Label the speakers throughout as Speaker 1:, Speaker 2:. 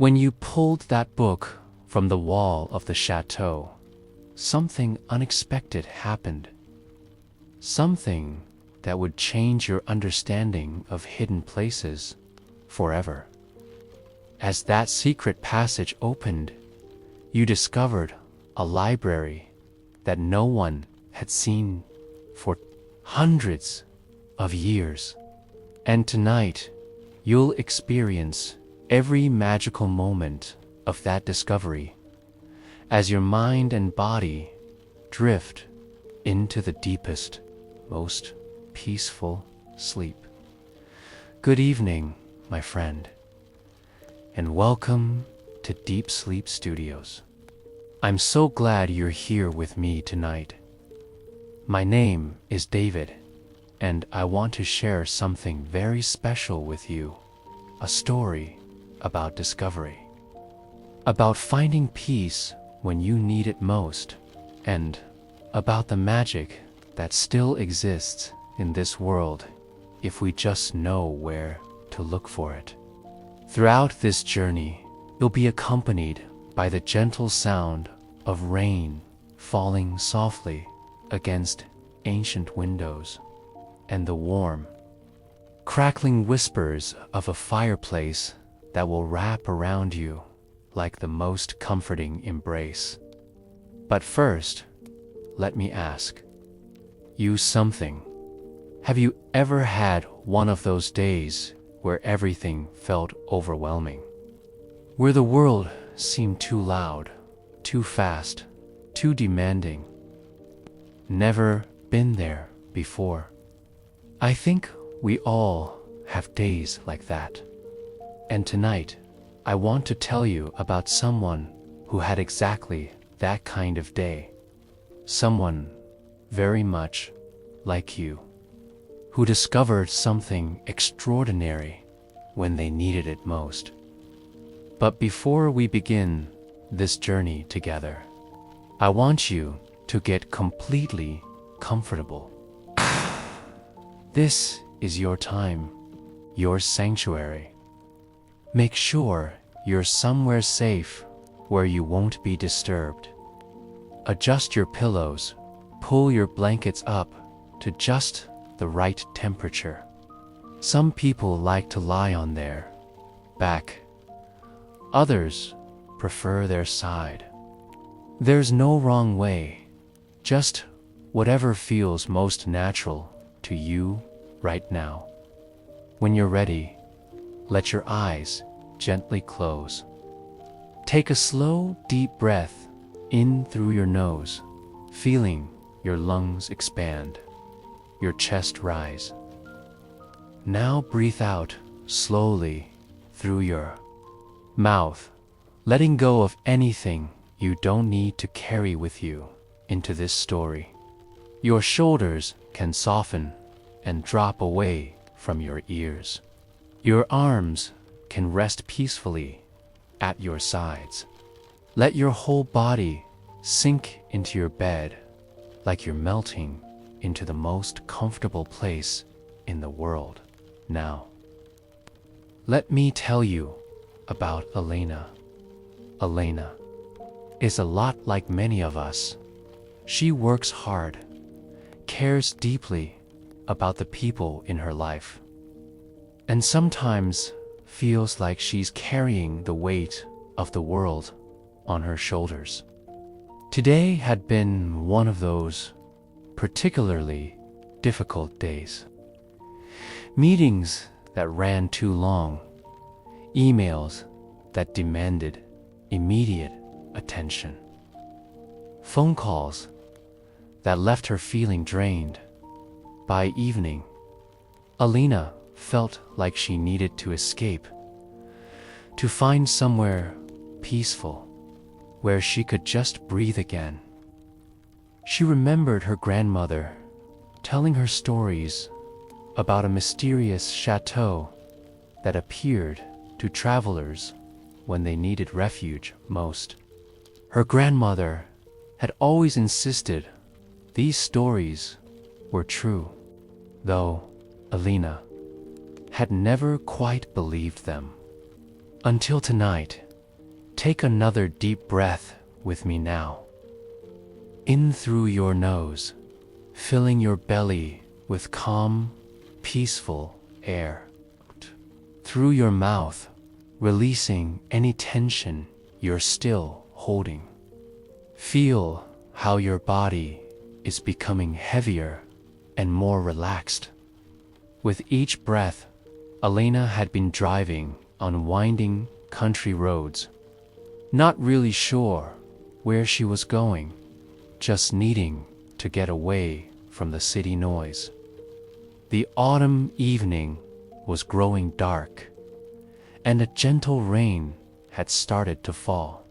Speaker 1: When you pulled that book from the wall of the chateau, something unexpected happened. Something that would change your understanding of hidden places forever. As that secret passage opened, you discovered a library that no one had seen for hundreds of years. And tonight, you'll experience every magical moment of that discovery as your mind and body drift into the deepest, most peaceful sleep. Good evening, my friend, and welcome to Deep Sleep Studios. I'm so glad you're here with me tonight. My name is David, and I want to share something very special with you, a story about discovery, about finding peace when you need it most, and about the magic that still exists in this world if we just know where to look for it. Throughout this journey, you'll be accompanied by the gentle sound of rain falling softly against ancient windows and the warm, crackling whispers of a fireplace that will wrap around you like the most comforting embrace. But first, let me ask you something. Have you ever had one of those days where everything felt overwhelming? Where the world seemed too loud, too fast, too demanding? Never been there before. I think we all have days like that. And tonight, I want to tell you about someone who had exactly that kind of day. Someone very much like you, who discovered something extraordinary when they needed it most. But before we begin this journey together, I want you to get completely comfortable. This is your time, your sanctuary. Make sure you're somewhere safe where you won't be disturbed. Adjust your pillows, pull your blankets up to just the right temperature. Some people like to lie on their back. Others prefer their side. There's no wrong way, just whatever feels most natural to you right now. When you're ready, let your eyes gently close. Take a slow, deep breath in through your nose, feeling your lungs expand, your chest rise. Now breathe out slowly through your mouth, letting go of anything you don't need to carry with you into this story. Your shoulders can soften and drop away from your ears. Your arms can rest peacefully at your sides. Let your whole body sink into your bed like you're melting into the most comfortable place in the world now. Let me tell you about Elena. Elena is a lot like many of us. She works hard, cares deeply about the people in her life, and sometimes feels like she's carrying the weight of the world on her shoulders. Today had been one of those particularly difficult days. Meetings that ran too long, emails that demanded immediate attention, phone calls that left her feeling drained. By evening, Elena felt like she needed to escape, to find somewhere peaceful, where she could just breathe again. She remembered her grandmother telling her stories about a mysterious chateau that appeared to travelers when they needed refuge most. Her grandmother had always insisted these stories were true, though Elena had never quite believed them. Until tonight, Take another deep breath with me now. In through your nose, filling your belly with calm, peaceful air. Through your mouth, releasing any tension you're still holding. Feel how your body is becoming heavier and more relaxed. With each breath, Elena had been driving on winding country roads, not really sure where she was going, just needing to get away from the city noise. The autumn evening was growing dark, and a gentle rain had started to fall,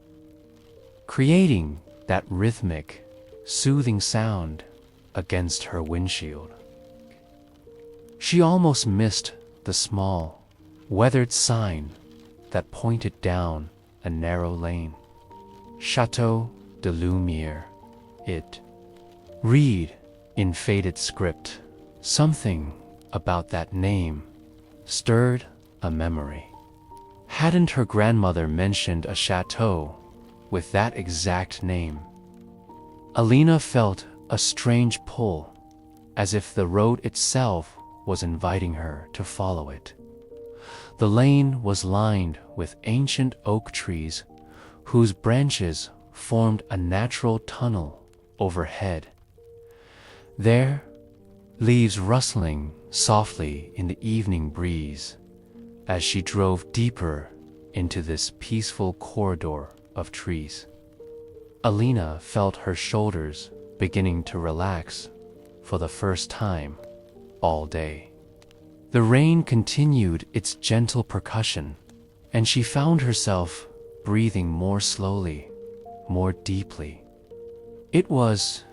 Speaker 1: creating that rhythmic, soothing sound against her windshield. She almost missed the small, weathered sign that pointed down a narrow lane. Château de Lumière. It read in faded script. Something about that name stirred a memory. Hadn't her grandmother mentioned a chateau with that exact name? Elena felt a strange pull, as if the road itself was inviting her to follow it. The lane was lined with ancient oak trees whose branches formed a natural tunnel overhead. There, leaves rustling softly in the evening breeze as she drove deeper into this peaceful corridor of trees. Elena felt her shoulders beginning to relax for the first time all day. The rain continued its gentle percussion, and she found herself breathing more slowly, more deeply. It was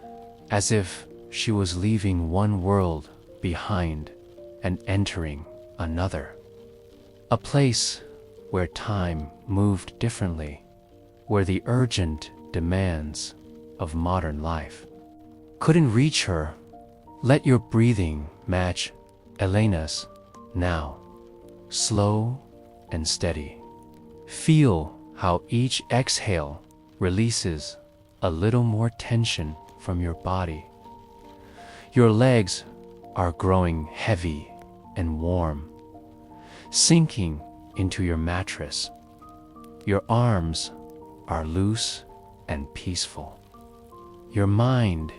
Speaker 1: as if she was leaving one world behind and entering another. A place where time moved differently, where the urgent demands of modern life couldn't reach her. Let your breathing match Elena's now, slow and steady. Feel how each exhale releases a little more tension from your body. Your legs are growing heavy and warm, sinking into your mattress. Your arms are loose and peaceful. Your mind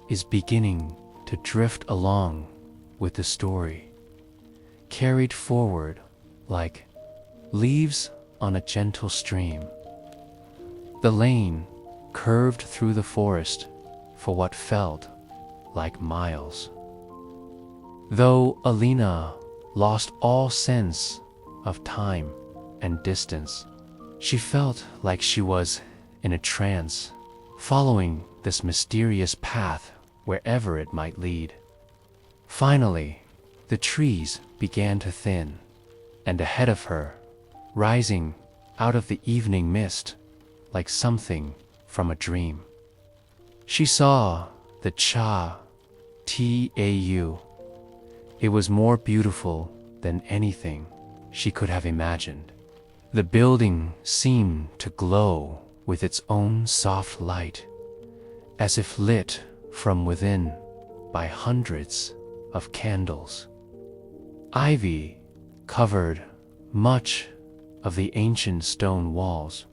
Speaker 1: is beginning to drift along with the story, carried forward like leaves on a gentle stream. The lane curved through the forest for what felt like miles. Though Elena lost all sense of time and distance, she felt like she was in a trance, following this mysterious path wherever it might lead. Finally, the trees began to thin, and ahead of her, rising out of the evening mist like something from a dream, she saw the château. It was more beautiful than anything she could have imagined. The building seemed to glow with its own soft light, as if lit from within by hundreds of candles. Ivy covered much of the ancient stone walls,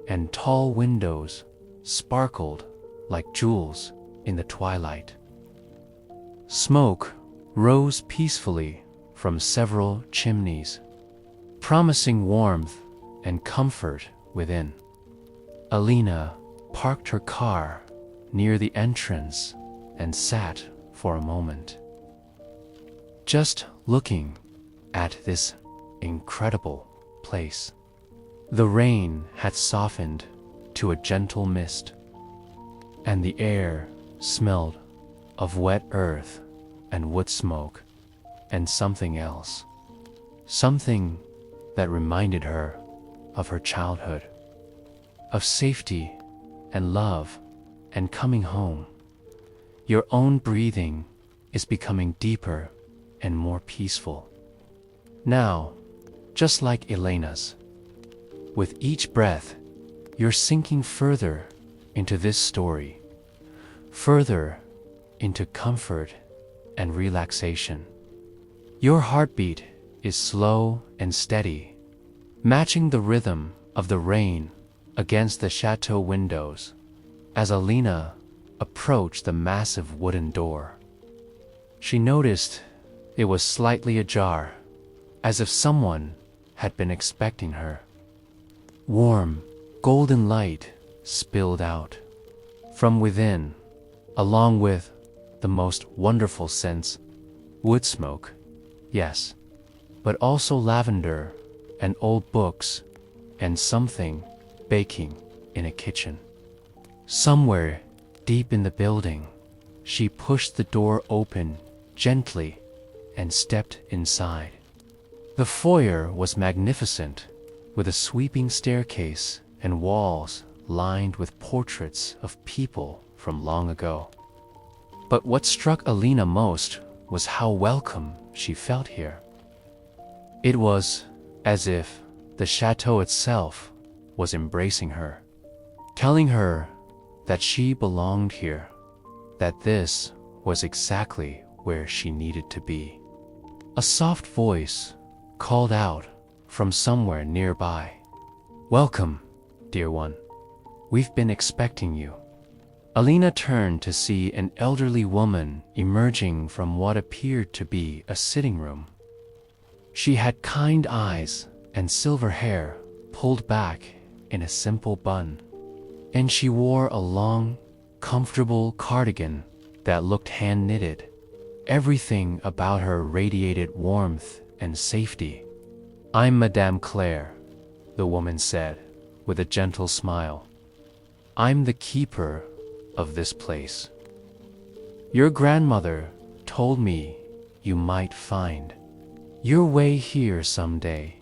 Speaker 1: and tall windows sparkled like jewels in the twilight. Smoke rose peacefully from several chimneys, promising warmth and comfort within. Elena parked her car near the entrance and sat for a moment, just looking at this incredible place. The rain had softened to a gentle mist, and the air smelled of wet earth and wood smoke and something else. Something that reminded her of her childhood, of safety and love and coming home. Your own breathing is becoming deeper and more peaceful. Now, just like Elena's, with each breath, you're sinking further into this story, further into comfort and relaxation. Your heartbeat is slow and steady, matching the rhythm of the rain against the chateau windows as Elena approached the massive wooden door. She noticed it was slightly ajar, as if someone had been expecting her. Warm, golden light spilled out from within, along with the most wonderful scents: wood smoke, yes, but also lavender and old books and something baking in a kitchen. Somewhere deep in the building, she pushed the door open gently and stepped inside. The foyer was magnificent, with a sweeping staircase and walls lined with portraits of people from long ago. But what struck Elena most was how welcome she felt here. It was as if the chateau itself was embracing her, telling her that she belonged here, that this was exactly where she needed to be. A soft voice called out from somewhere nearby, "Welcome, dear one. We've been expecting you." Elena turned to see an elderly woman emerging from what appeared to be a sitting room. She had kind eyes and silver hair pulled back in a simple bun, and she wore a long, comfortable cardigan that looked hand-knitted. Everything about her radiated warmth and safety. "I'm Madame Claire," the woman said, with a gentle smile. "I'm the keeper of this place. Your grandmother told me you might find your way here someday."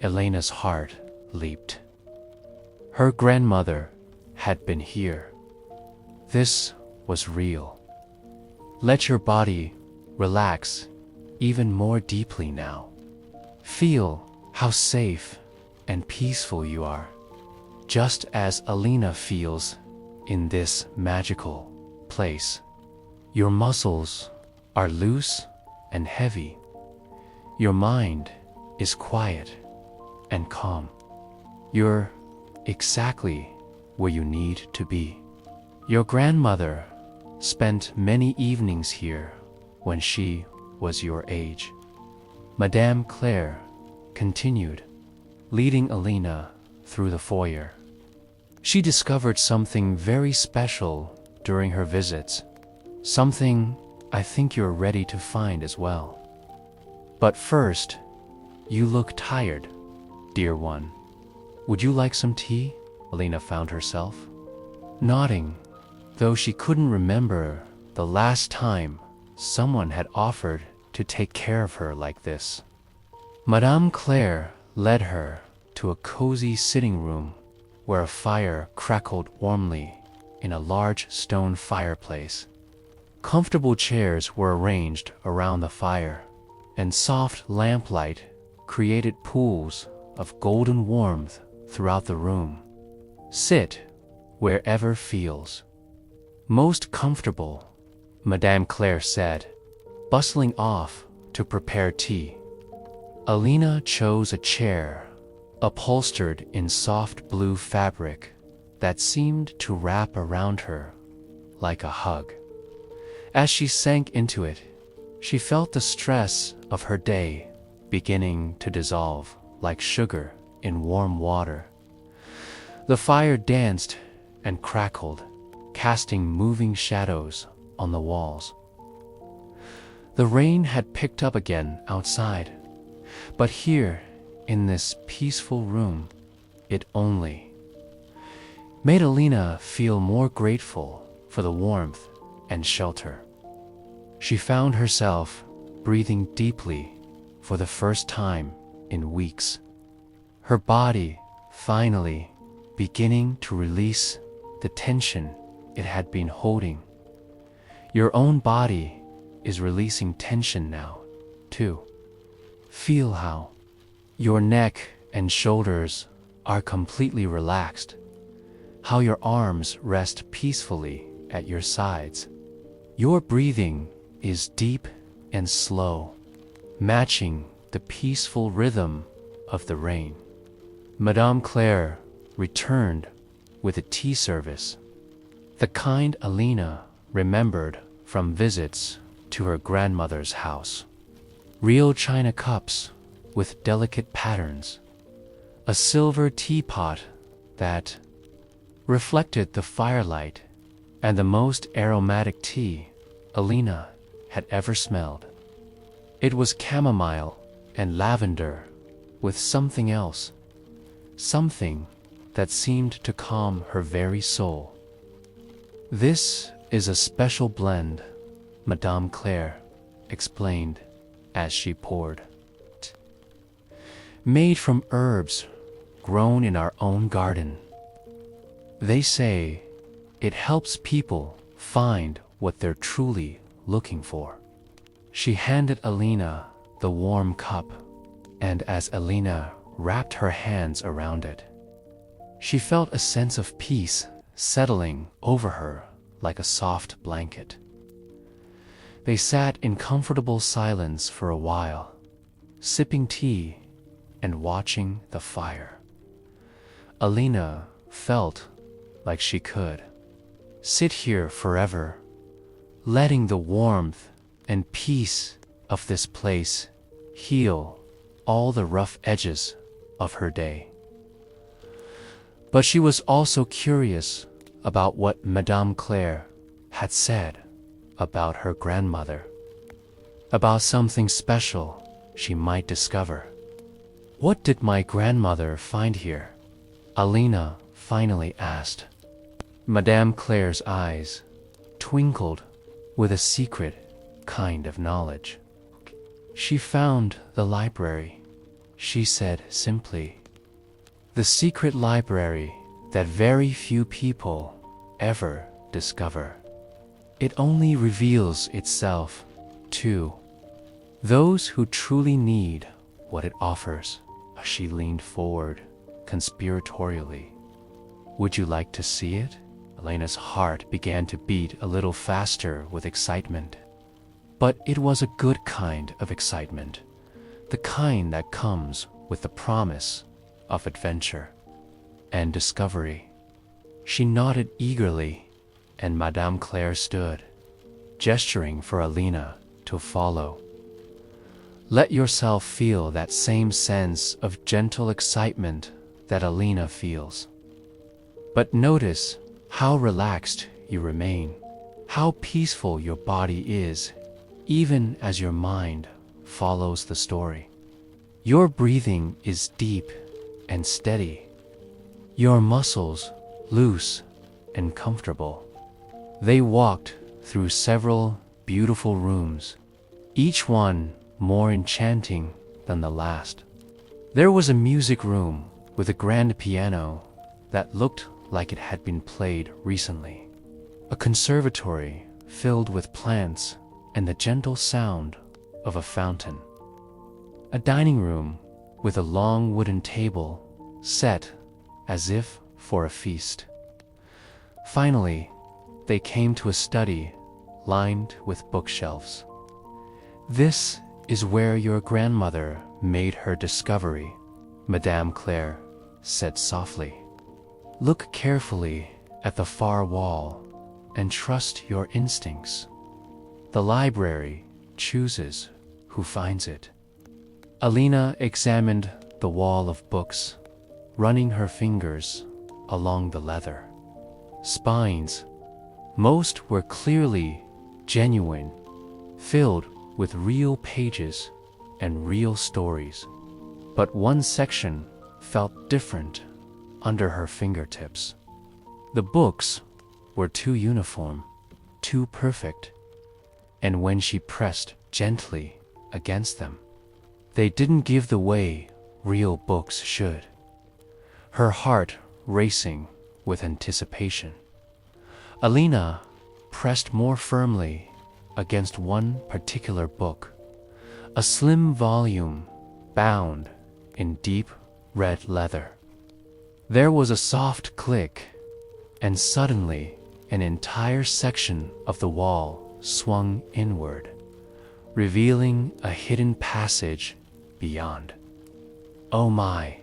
Speaker 1: Elena's heart leaped. Her grandmother had been here. This was real. Let your body relax even more deeply now. Feel how safe and peaceful you are, just as Elena feels in this magical place. Your muscles are loose and heavy. Your mind is quiet and calm. You're exactly where you need to be. Your grandmother spent many evenings here when she was your age. Madame Claire continued, leading Elena through the foyer. She discovered something very special during her visits, something I think you're ready to find as well. But first, you look tired, dear one. Would you like some tea? Elena found herself nodding, though she couldn't remember the last time someone had offered to take care of her like this. Madame Claire led her to a cozy sitting room where a fire crackled warmly in a large stone fireplace. Comfortable chairs were arranged around the fire, and soft lamplight created pools of golden warmth throughout the room. Sit wherever feels most comfortable, Madame Claire said, bustling off to prepare tea. Elena chose a chair upholstered in soft blue fabric that seemed to wrap around her like a hug. As she sank into it, she felt the stress of her day beginning to dissolve like sugar in warm water. The fire danced and crackled, casting moving shadows on the walls. The rain had picked up again outside, but here, in this peaceful room, it only made Elena feel more grateful for the warmth and shelter. She found herself breathing deeply for the first time in weeks, her body finally beginning to release the tension it had been holding. Your own body is releasing tension now, too. Feel how your neck and shoulders are completely relaxed, how your arms rest peacefully at your sides. Your breathing is deep and slow, matching the peaceful rhythm of the rain. Madame Claire returned with a tea service, the kind Elena remembered from visits to her grandmother's house. Real china cups with delicate patterns, a silver teapot that reflected the firelight, and the most aromatic tea Elena had ever smelled. It was chamomile and lavender with something else, something that seemed to calm her very soul. "This is a special blend," Madame Claire explained as she poured. "Made from herbs grown in our own garden. They say it helps people find what they're truly looking for." She handed Elena the warm cup, and as Elena wrapped her hands around it, she felt a sense of peace settling over her like a soft blanket. They sat in comfortable silence for a while, sipping tea and watching the fire. Elena felt like she could sit here forever, letting the warmth and peace of this place heal all the rough edges of her day. But she was also curious about what Madame Claire had said about her grandmother, about something special she might discover. "What did my grandmother find here?" Elena finally asked. Madame Claire's eyes twinkled with a secret kind of knowledge. "She found the library," she said simply. "The secret library that very few people ever discover. It only reveals itself to those who truly need what it offers." She leaned forward conspiratorially. "Would you like to see it?" Elena's heart began to beat a little faster with excitement. But it was a good kind of excitement, the kind that comes with the promise of adventure and discovery. She nodded eagerly, and Madame Claire stood, gesturing for Elena to follow. Let yourself feel that same sense of gentle excitement that Elena feels. But notice how relaxed you remain, how peaceful your body is, even as your mind follows the story. Your breathing is deep and steady, your muscles loose and comfortable. They walked through several beautiful rooms, each one more enchanting than the last. There was a music room with a grand piano that looked like it had been played recently, a conservatory filled with plants and the gentle sound of a fountain, a dining room with a long wooden table set as if for a feast. Finally, they came to a study lined with bookshelves. "This is where your grandmother made her discovery," Madame Claire said softly. "Look carefully at the far wall and trust your instincts. The library chooses who finds it." Elena examined the wall of books, running her fingers along the leather spines. Most were clearly genuine, filled with real pages and real stories. But one section felt different under her fingertips. The books were too uniform, too perfect, and when she pressed gently against them, they didn't give the way real books should. Her heart racing with anticipation, Elena pressed more firmly against one particular book, a slim volume bound in deep red leather. There was a soft click, and suddenly an entire section of the wall swung inward, revealing a hidden passage beyond. "Oh my,"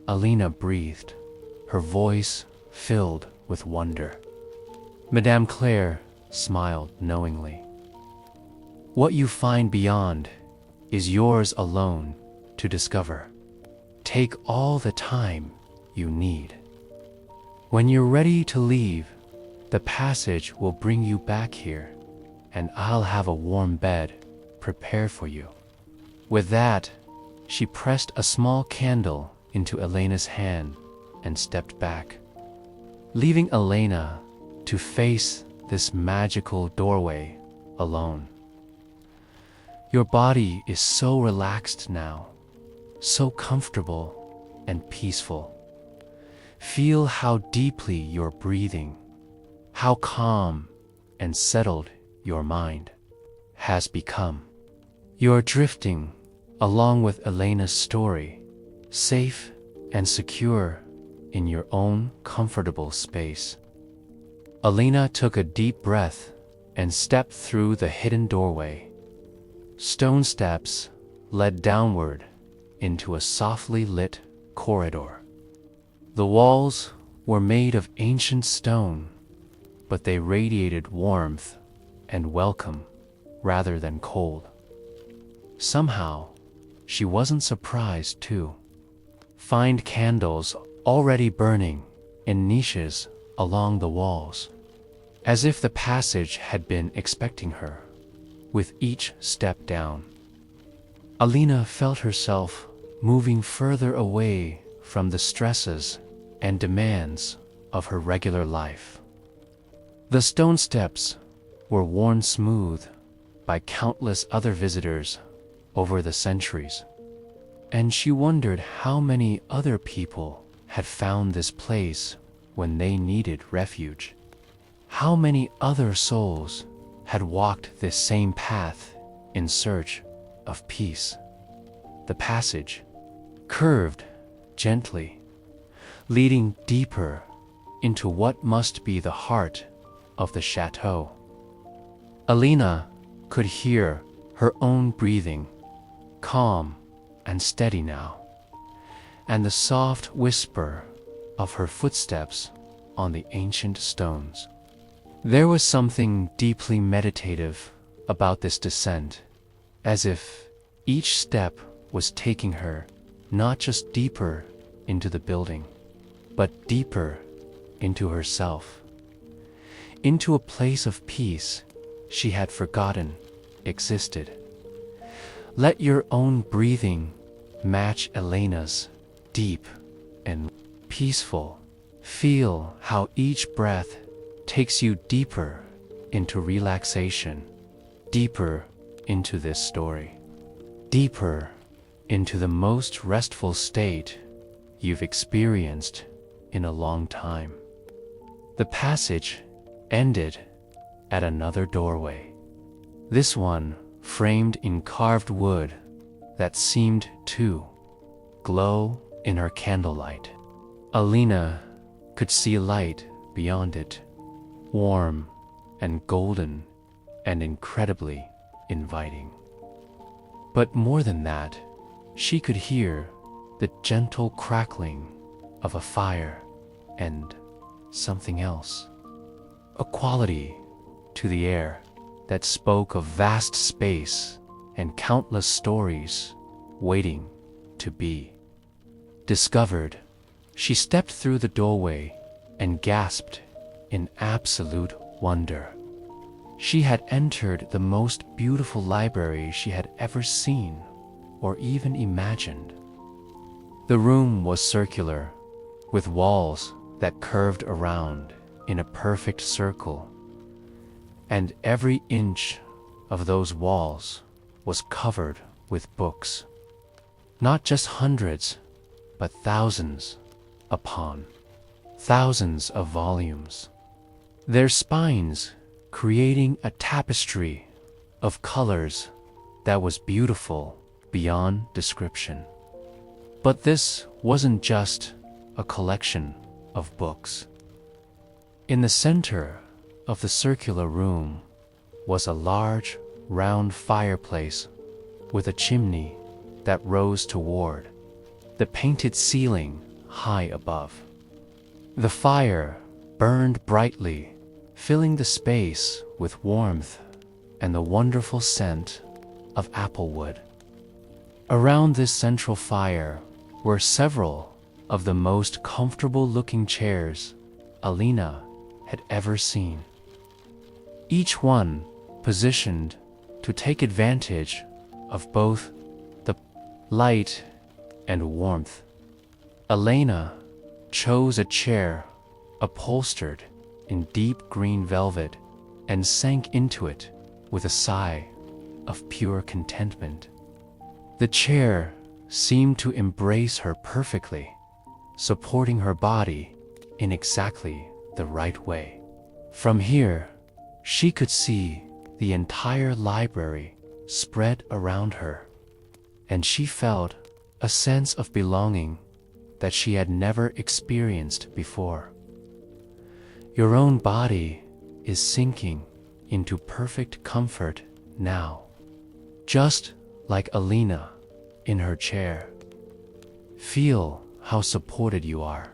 Speaker 1: Elena breathed, her voice filled with wonder. Madame Claire smiled knowingly. "What you find beyond is yours alone to discover. Take all the time you need. When you're ready to leave, the passage will bring you back here, and I'll have a warm bed prepared for you." With that, she pressed a small candle into Elena's hand and stepped back, leaving Elena to face this magical doorway alone. "Your body is so relaxed now, so comfortable and peaceful. Feel how deeply you're breathing, how calm and settled your mind has become. You're drifting along with Elena's story, safe and secure in your own comfortable space." Elena took a deep breath and stepped through the hidden doorway. Stone steps led downward into a softly lit corridor. The walls were made of ancient stone, but they radiated warmth and welcome rather than cold. Somehow, she wasn't surprised to find candles already burning in niches along the walls, as if the passage had been expecting her with each step down. Elena felt herself moving further away from the stresses and demands of her regular life. The stone steps were worn smooth by countless other visitors over the centuries, and she wondered how many other people had found this place when they needed refuge. How many other souls had walked this same path in search of peace. The passage curved gently, leading deeper into what must be the heart of the chateau. Elena could hear her own breathing, calm and steady now, and the soft whisper of her footsteps on the ancient stones. There was something deeply meditative about this descent, as if each step was taking her not just deeper into the building, but deeper into herself, into a place of peace she had forgotten existed. Let your own breathing match Elena's, deep and peaceful. Feel how each breath takes you deeper into relaxation, deeper into this story, deeper into the most restful state you've experienced in a long time. The passage ended at another doorway, this one framed in carved wood that seemed to glow in her candlelight. Elena could see light beyond it, warm and golden and incredibly inviting. But more than that, she could hear the gentle crackling of a fire and something else, a quality to the air that spoke of vast space and countless stories waiting to be discovered. She stepped through the doorway and gasped in absolute wonder. She had entered the most beautiful library she had ever seen or even imagined. The room was circular, with walls that curved around in a perfect circle, and every inch of those walls was covered with books. Not just hundreds, but thousands upon thousands of volumes, their spines creating a tapestry of colors that was beautiful beyond description. But this wasn't just a collection of books. In the center of the circular room was a large, round fireplace with a chimney that rose toward the painted ceiling high above. The fire burned brightly, filling the space with warmth and the wonderful scent of applewood. Around this central fire were several of the most comfortable-looking chairs Elena had ever seen, each one positioned to take advantage of both the light and warmth. Elena chose a chair upholstered in deep green velvet and sank into it with a sigh of pure contentment. The chair seemed to embrace her perfectly, supporting her body in exactly the right way. From here, she could see the entire library spread around her, and she felt a sense of belonging that she had never experienced before. Your own body is sinking into perfect comfort now, just like Elena in her chair. Feel how supported you are,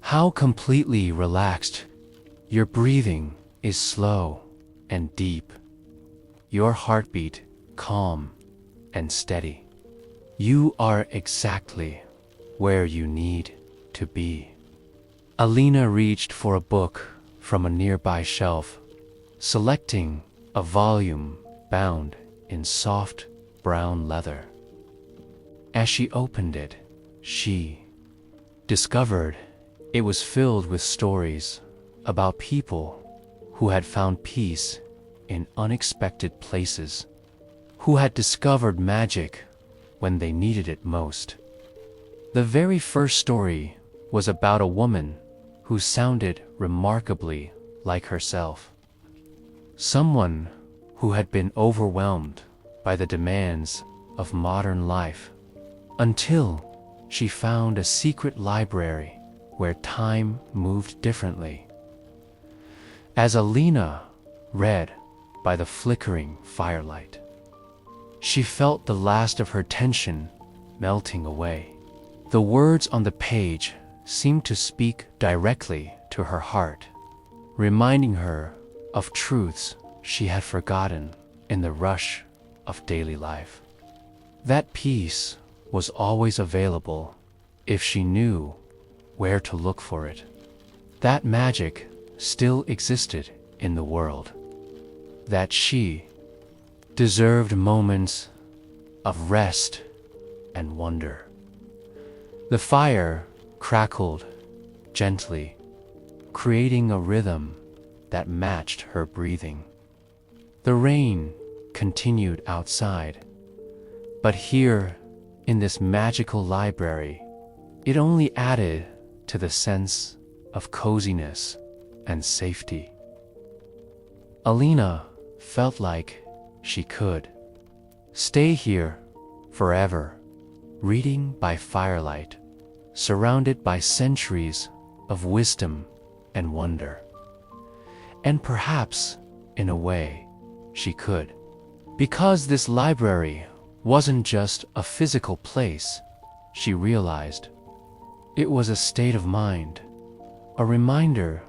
Speaker 1: how completely relaxed. Your breathing is slow and deep, your heartbeat calm and steady. You are exactly where you need to be. Elena reached for a book from a nearby shelf, selecting a volume bound in soft brown leather. As she opened it, she discovered it was filled with stories about people who had found peace in unexpected places, who had discovered magic when they needed it most. The very first story was about a woman who sounded remarkably like herself. Someone who had been overwhelmed by the demands of modern life, until she found a secret library where time moved differently. As Elena read by the flickering firelight, she felt the last of her tension melting away. The words on the page seemed to speak directly to her heart, reminding her of truths she had forgotten in the rush of daily life. That peace was always available if she knew where to look for it. That magic still existed in the world. That she deserved moments of rest and wonder. The fire crackled gently, creating a rhythm that matched her breathing. The rain continued outside, but here, in this magical library, it only added to the sense of coziness and safety. Elena felt like she could stay here forever, reading by firelight, surrounded by centuries of wisdom and wonder. And perhaps, in a way, she could. Because this library wasn't just a physical place, she realized. It was a state of mind, a reminder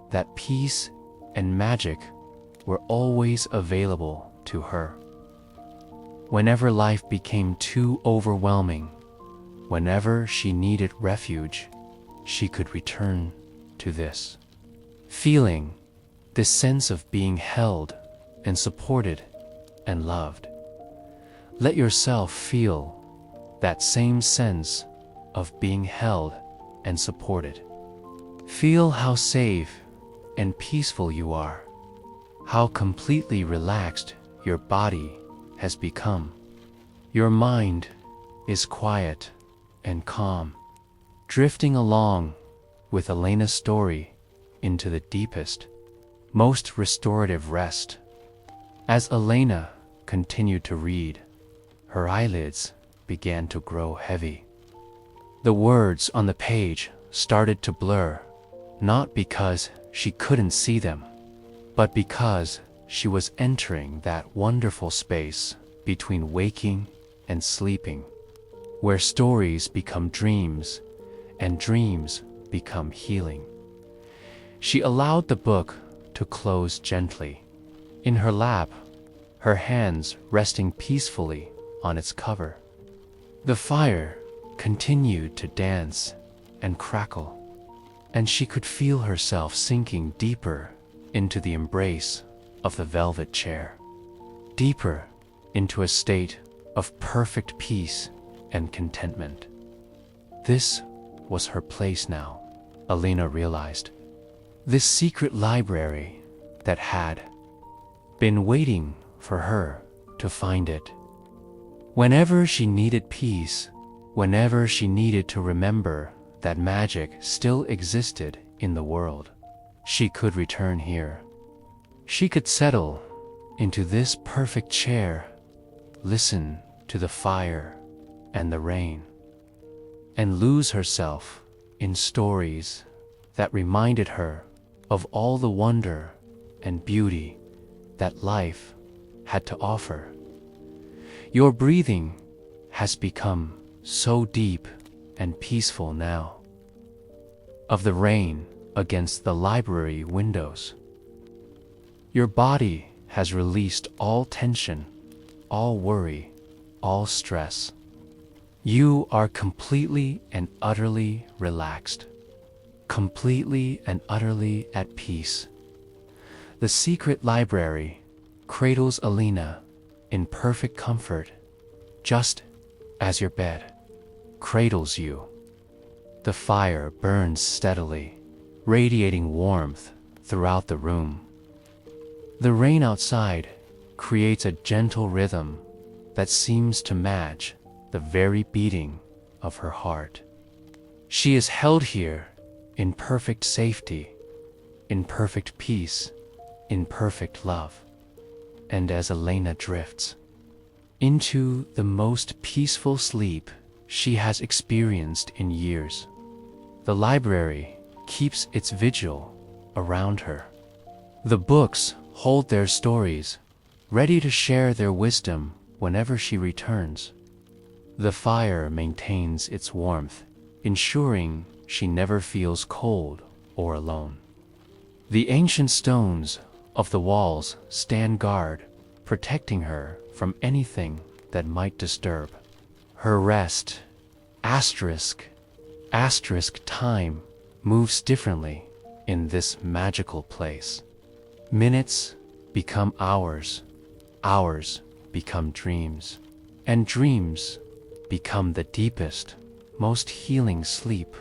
Speaker 1: that peace and magic were always available to her. Whenever life became too overwhelming, whenever she needed refuge, she could return to this, feeling this sense of being held and supported and loved. Let yourself feel that same sense of being held and supported. Feel how safe and peaceful you are, how completely relaxed your body has become. Your mind is quiet and calm, drifting along with Elena's story into the deepest, most restorative rest. As Elena continued to read, her eyelids began to grow heavy. The words on the page started to blur, not because she couldn't see them, but because she was entering that wonderful space between waking and sleeping, where stories become dreams and dreams become healing. She allowed the book to close gently in her lap, her hands resting peacefully on its cover. The fire continued to dance and crackle, and she could feel herself sinking deeper into the embrace of the velvet chair, deeper into a state of perfect peace and contentment. This was her place now, Elena realized. This secret library that had been waiting for her to find it. Whenever she needed peace, whenever she needed to remember that magic still existed in the world, she could return here. She could settle into this perfect chair, listen to the fire and the rain, and lose herself in stories that reminded her of all the wonder and beauty that life had to offer. Your breathing has become so deep and peaceful now. Of the rain against the library windows, your body has released all tension, all worry, all stress. You are completely and utterly relaxed, completely and utterly at peace. The secret library cradles Elena in perfect comfort, just as your bed cradles you. The fire burns steadily, radiating warmth throughout the room. The rain outside creates a gentle rhythm that seems to match the very beating of her heart. She is held here in perfect safety, in perfect peace, in perfect love. And as Elena drifts into the most peaceful sleep she has experienced in years, the library keeps its vigil around her. The books hold their stories, ready to share their wisdom whenever she returns. The fire maintains its warmth, ensuring she never feels cold or alone. The ancient stones of the walls stand guard, protecting her from anything that might disturb her rest. Time moves differently in this magical place. Minutes become hours, hours become dreams, and dreams become the deepest, most healing sleep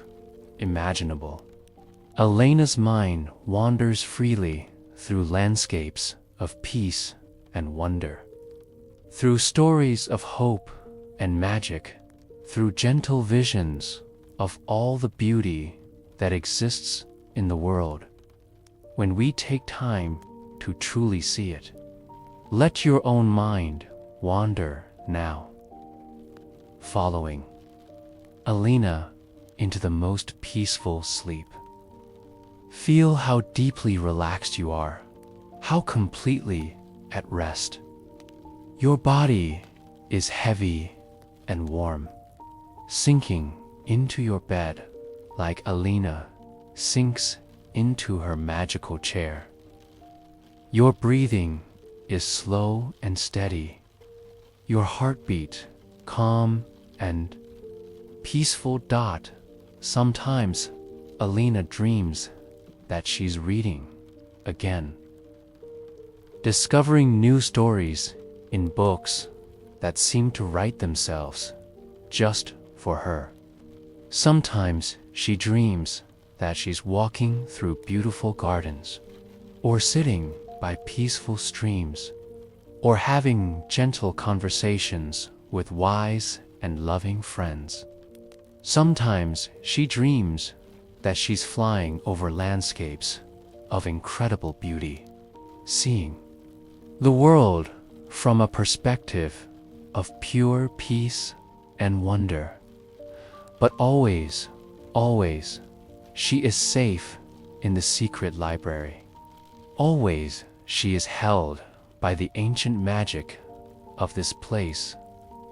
Speaker 1: imaginable. Elena's mind wanders freely through landscapes of peace and wonder, through stories of hope and magic, through gentle visions of all the beauty that exists in the world. When we take time to truly see it, let your own mind wander now, following Elena into the most peaceful sleep. Feel how deeply relaxed you are, how completely at rest. Your body is heavy and warm, sinking into your bed like Elena sinks into her magical chair. Your breathing is slow and steady, your heartbeat calm and peaceful. Sometimes Elena dreams that she's reading again, discovering new stories in books that seem to write themselves just for her. Sometimes she dreams that she's walking through beautiful gardens, or sitting by peaceful streams, or having gentle conversations with wise and loving friends. Sometimes she dreams that she's flying over landscapes of incredible beauty, seeing the world from a perspective of pure peace and wonder. But always, she is safe in the secret library. Always she is held by the ancient magic of this place,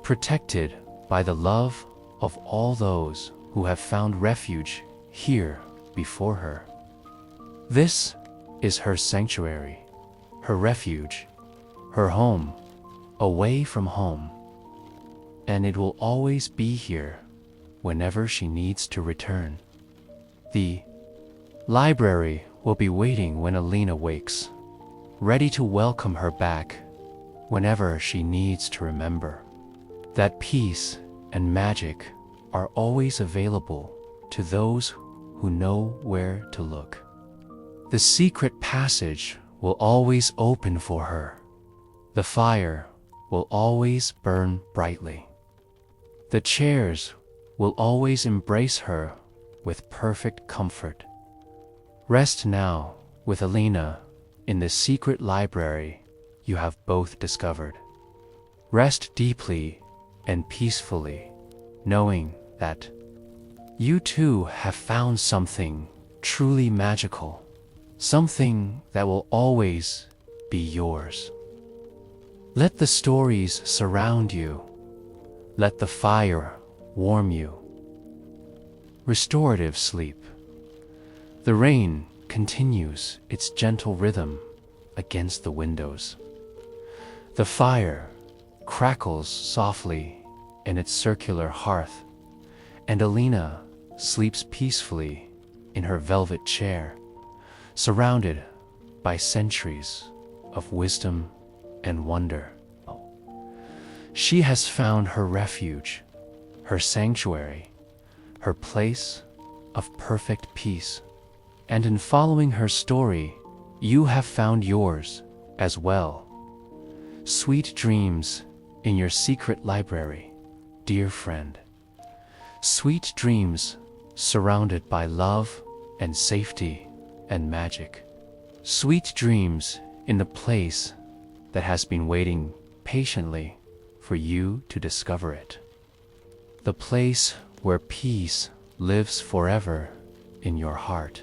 Speaker 1: protected by the love of all those who have found refuge here before her. This is her sanctuary, her refuge, her home, away from home. And it will always be here whenever she needs to return. The library will be waiting when Elena wakes, ready to welcome her back whenever she needs to remember that peace and magic are always available to those who know where to look. The secret passage will always open for her. The fire will always burn brightly. The chairs will always embrace her with perfect comfort. Rest now with Elena in the secret library you have both discovered. Rest deeply and peacefully, knowing that you too have found something truly magical, something that will always be yours. Let the stories surround you. Let the fire warm you. Restorative sleep. The rain continues its gentle rhythm against the windows. The fire crackles softly in its circular hearth, and Elena sleeps peacefully in her velvet chair, surrounded by centuries of wisdom and wonder. She has found her refuge, her sanctuary, her place of perfect peace. And in following her story, you have found yours as well. Sweet dreams in your secret library, dear friend. Sweet dreams surrounded by love and safety and magic. Sweet dreams in the place that has been waiting patiently for you to discover it. The place where peace lives forever in your heart.